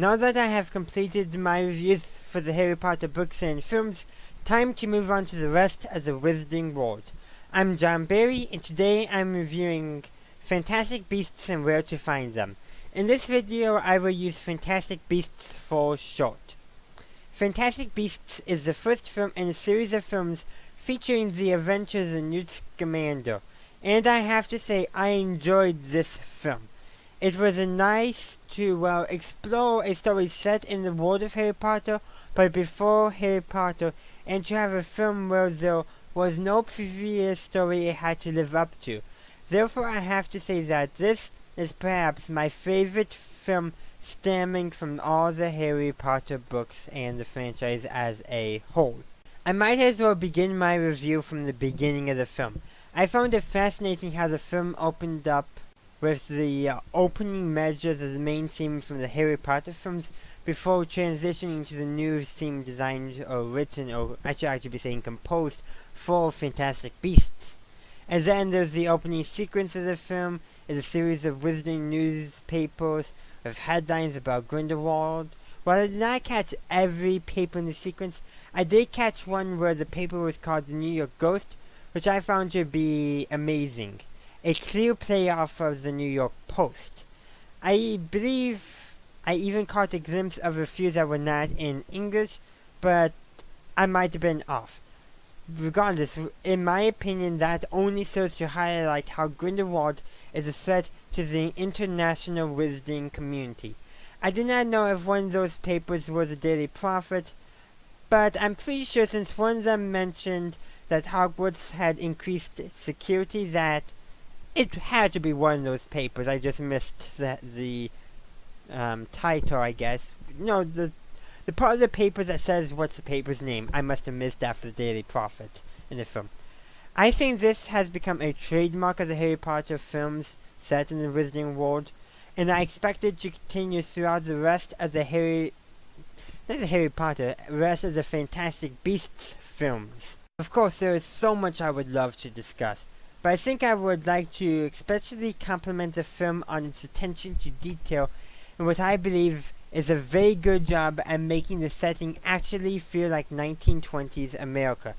Now that I have completed my reviews for the Harry Potter books and films, time to move on to the rest of the Wizarding World. I'm Jon Berry, and today I'm reviewing Fantastic Beasts and Where to Find Them. In this video, I will use Fantastic Beasts for short. Fantastic Beasts is the first film in a series of films featuring the adventures of Newt Scamander, and I have to say I enjoyed this film. It was nice to, explore a story set in the world of Harry Potter, but before Harry Potter, and to have a film where there was no previous story it had to live up to. Therefore, I have to say that this is perhaps my favorite film stemming from all the Harry Potter books and the franchise as a whole. I might as well begin my review from the beginning of the film. I found it fascinating how the film opened up with the opening measures of the main theme from the Harry Potter films before transitioning to the new theme designed or written, or I should actually be saying composed, for Fantastic Beasts. And then there's the opening sequence of the film, is a series of wizarding newspapers with headlines about Grindelwald. While I did not catch every paper in the sequence, I did catch one where the paper was called the New York Ghost, which I found to be amazing. A clear play off of the New York Post. I believe I even caught a glimpse of a few that were not in English, but I might have been off. Regardless, in my opinion, that only serves to highlight how Grindelwald is a threat to the international wizarding community. I did not know if one of those papers was a Daily Prophet, but I'm pretty sure since one of them mentioned that Hogwarts had increased security that it had to be one of those papers. I just missed the title, I guess. No, the part of the paper that says what's the paper's name. I must have missed that for the Daily Prophet in the film. I think this has become a trademark of the Harry Potter films set in the Wizarding World, and I expect it to continue throughout the rest of the rest of the Fantastic Beasts films. Of course, there is so much I would love to discuss, but I think I would like to especially compliment the film on its attention to detail and what I believe is a very good job at making the setting actually feel like 1920s America.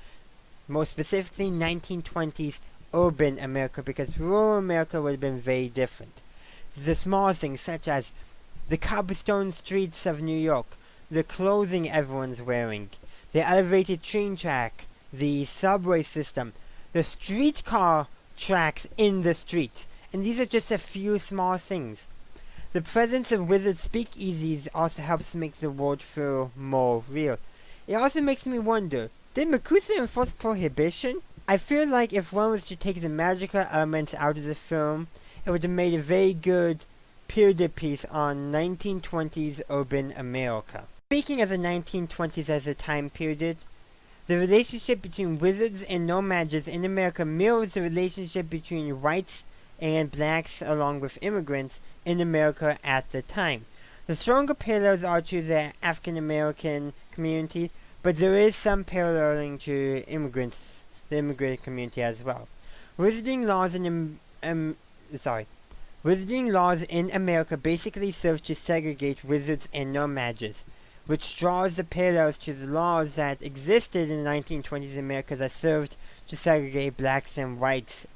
More specifically, 1920s urban America, because rural America would have been very different. The small things such as the cobblestone streets of New York, the clothing everyone's wearing, the elevated train track, the subway system, the streetcar tracks in the streets, and these are just a few small things. The presence of wizard speakeasies also helps make the world feel more real. It also makes me wonder, did McCusa enforce prohibition? I feel like if one was to take the magical elements out of the film, it would have made a very good period piece on 1920s urban America. Speaking of the 1920s as a time period, the relationship between wizards and no-magers in America mirrors the relationship between whites and blacks along with immigrants in America at the time. The stronger parallels are to the African American community, but there is some paralleling to the immigrant community as well. Wizarding laws in America basically serve to segregate wizards and no-magers, which draws the parallels to the laws that existed in the 1920s America that served to segregate blacks and whites.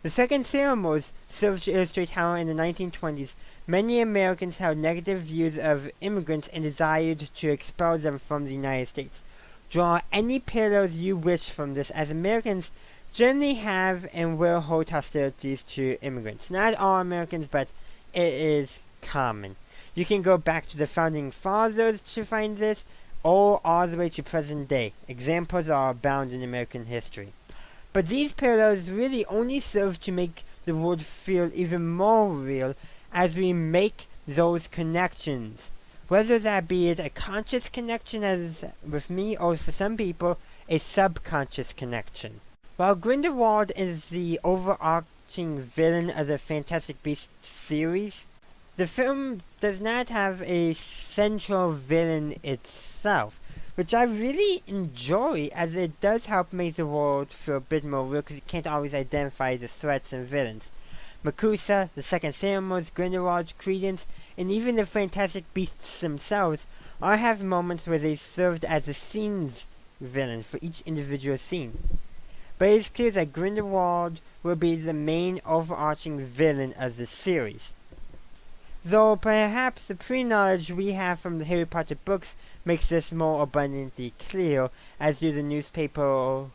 The second ceremonies serves to illustrate how in the 1920s many Americans held negative views of immigrants and desired to expel them from the United States. Draw any parallels you wish from this, as Americans generally have and will hold hostilities to immigrants. Not all Americans, but it is common. You can go back to the Founding Fathers to find this, or all the way to present day. Examples are abound in American history. But these parallels really only serve to make the world feel even more real as we make those connections. Whether that be it a conscious connection as with me, or for some people, a subconscious connection. While Grindelwald is the overarching villain of the Fantastic Beasts series, the film does not have a central villain itself, which I really enjoy, as it does help make the world feel a bit more real because you can't always identify the threats and villains. McCusa, the second ceremonies, Grindelwald, Credence, and even the Fantastic Beasts themselves all have moments where they served as a scene's villain for each individual scene. But it is clear that Grindelwald will be the main overarching villain of the series. Though perhaps the pre-knowledge we have from the Harry Potter books makes this more abundantly clear, as do the newspapers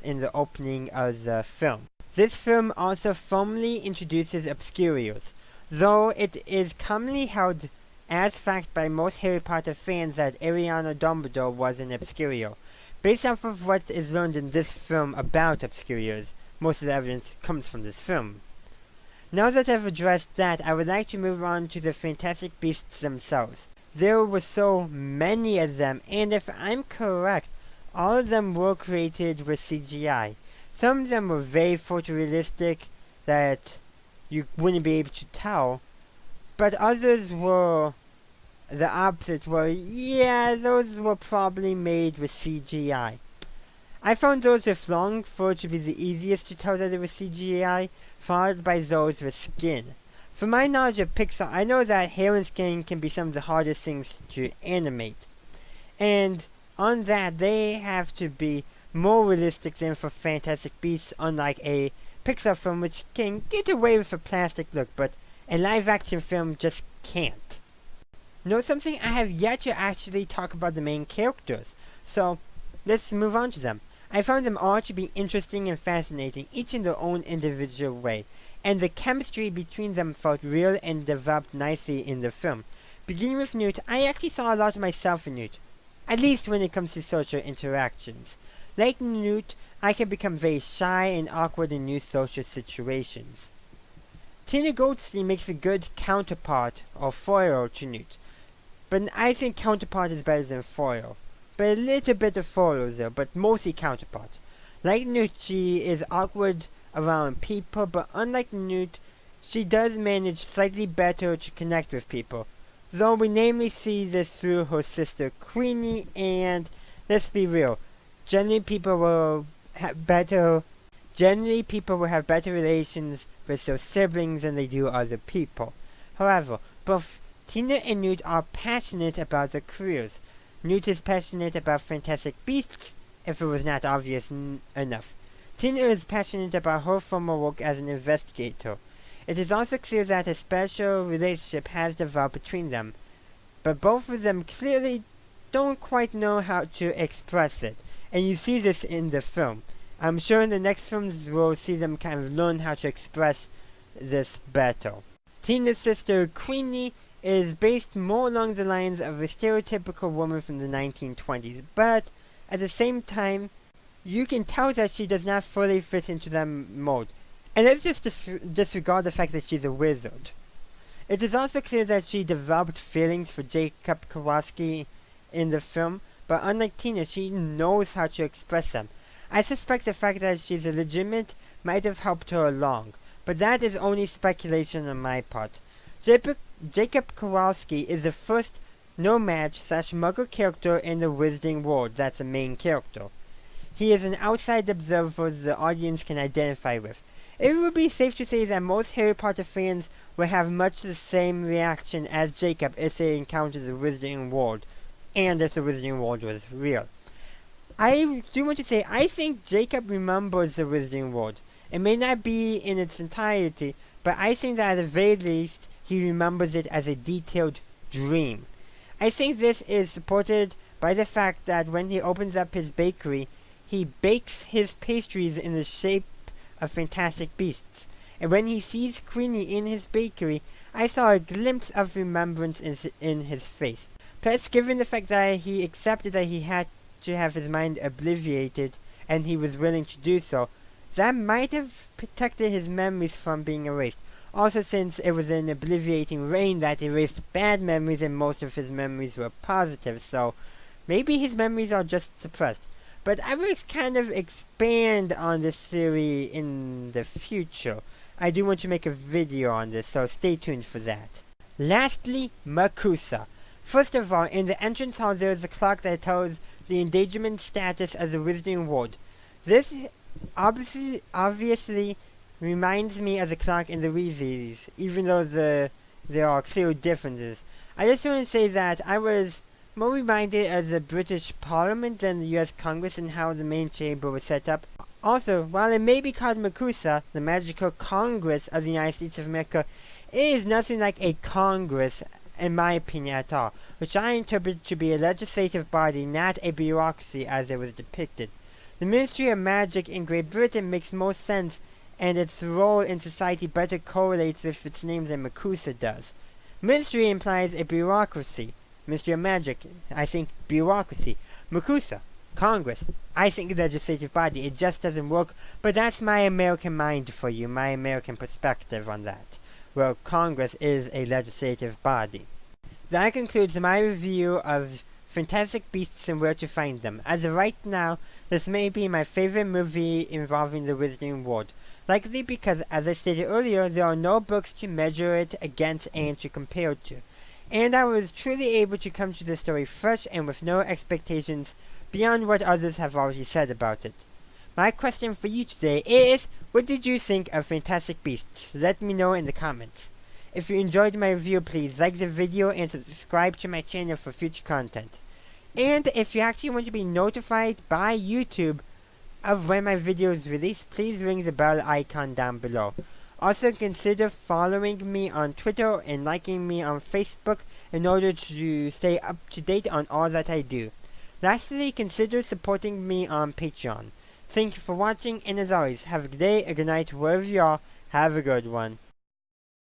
in the opening of the film. This film also formally introduces Obscurios, though it is commonly held as fact by most Harry Potter fans that Ariana Dumbledore was an Obscurio. Based off of what is learned in this film about Obscurios, most of the evidence comes from this film. Now that I've addressed that, I would like to move on to the Fantastic Beasts themselves. There were so many of them, and if I'm correct, all of them were created with CGI. Some of them were very photorealistic that you wouldn't be able to tell, but others were the opposite, those were probably made with CGI. I found those with long fur to be the easiest to tell that it was CGI, followed by those with skin. From my knowledge of Pixar, I know that hair and skin can be some of the hardest things to animate. And on that, they have to be more realistic than for Fantastic Beasts, unlike a Pixar film which can get away with a plastic look, but a live-action film just can't. Note something, I have yet to actually talk about the main characters, so let's move on to them. I found them all to be interesting and fascinating, each in their own individual way, and the chemistry between them felt real and developed nicely in the film. Beginning with Newt, I actually saw a lot of myself in Newt, at least when it comes to social interactions. Like Newt, I can become very shy and awkward in new social situations. Tina Goldstein makes a good counterpart or foil to Newt, but I think counterpart is better than foil. But a little bit of foil there, but mostly counterpart. Like Newt, she is awkward around people, but unlike Newt, she does manage slightly better to connect with people. Though we namely see this through her sister Queenie, and let's be real, generally people will have better relations with their siblings than they do other people. However, both Tina and Newt are passionate about their careers. Newt is passionate about Fantastic Beasts, if it was not obvious enough. Tina is passionate about her former work as an investigator. It is also clear that a special relationship has developed between them, but both of them clearly don't quite know how to express it, and you see this in the film. I'm sure in the next films we'll see them kind of learn how to express this better. Tina's sister Queenie is based more along the lines of a stereotypical woman from the 1920s, but at the same time, you can tell that she does not fully fit into that mold. And let's just disregard the fact that she's a wizard. It is also clear that she developed feelings for Jacob Kowalski in the film, but unlike Tina, she knows how to express them. I suspect the fact that she's illegitimate might have helped her along, but that is only speculation on my part. Jacob Kowalski is the first no-match/muggle character in the Wizarding World that's a main character. He is an outside observer the audience can identify with. It would be safe to say that most Harry Potter fans will have much the same reaction as Jacob if they encounter the Wizarding World, and if the Wizarding World was real. I do want to say, I think Jacob remembers the Wizarding World. It may not be in its entirety, but I think that at the very least, he remembers it as a detailed dream. I think this is supported by the fact that when he opens up his bakery, he bakes his pastries in the shape of Fantastic Beasts. And when he sees Queenie in his bakery, I saw a glimpse of remembrance in his face. Plus, given the fact that he accepted that he had to have his mind obliterated, and he was willing to do so, that might have protected his memories from being erased. Also, since it was an obliterating rain that erased bad memories and most of his memories were positive, so maybe his memories are just suppressed. But I will kind of expand on this theory in the future. I do want to make a video on this, so stay tuned for that. Lastly, Makusa. First of all, in the entrance hall there is a clock that tells the endangerment status of the Wizarding World. This obviously reminds me of the clock in the Weasleys, even though the there are clear differences. I just want to say that I was more reminded of the British Parliament than the US Congress and how the main chamber was set up. Also, while it may be called Makusa, the Magical Congress of the United States of America, it is nothing like a Congress, in my opinion at all, which I interpret to be a legislative body, not a bureaucracy as it was depicted. The Ministry of Magic in Great Britain makes more sense, and its role in society better correlates with its name than Makusa does. Ministry implies a bureaucracy. Ministry of Magic, I think bureaucracy. Makusa, Congress, I think legislative body. It just doesn't work, but that's my American mind for you, my American perspective on that. Well, Congress is a legislative body. That concludes my review of Fantastic Beasts and Where to Find Them. As of right now, this may be my favorite movie involving the Wizarding World. Likely because, as I stated earlier, there are no books to measure it against and to compare it to. And I was truly able to come to the story fresh and with no expectations beyond what others have already said about it. My question for you today is, what did you think of Fantastic Beasts? Let me know in the comments. If you enjoyed my review, please like the video and subscribe to my channel for future content. And if you actually want to be notified by YouTube of when my video is released, please ring the bell icon down below. Also consider following me on Twitter and liking me on Facebook in order to stay up to date on all that I do. Lastly, consider supporting me on Patreon. Thank you for watching, and as always, have a good day, a good night, wherever you are. Have a good one.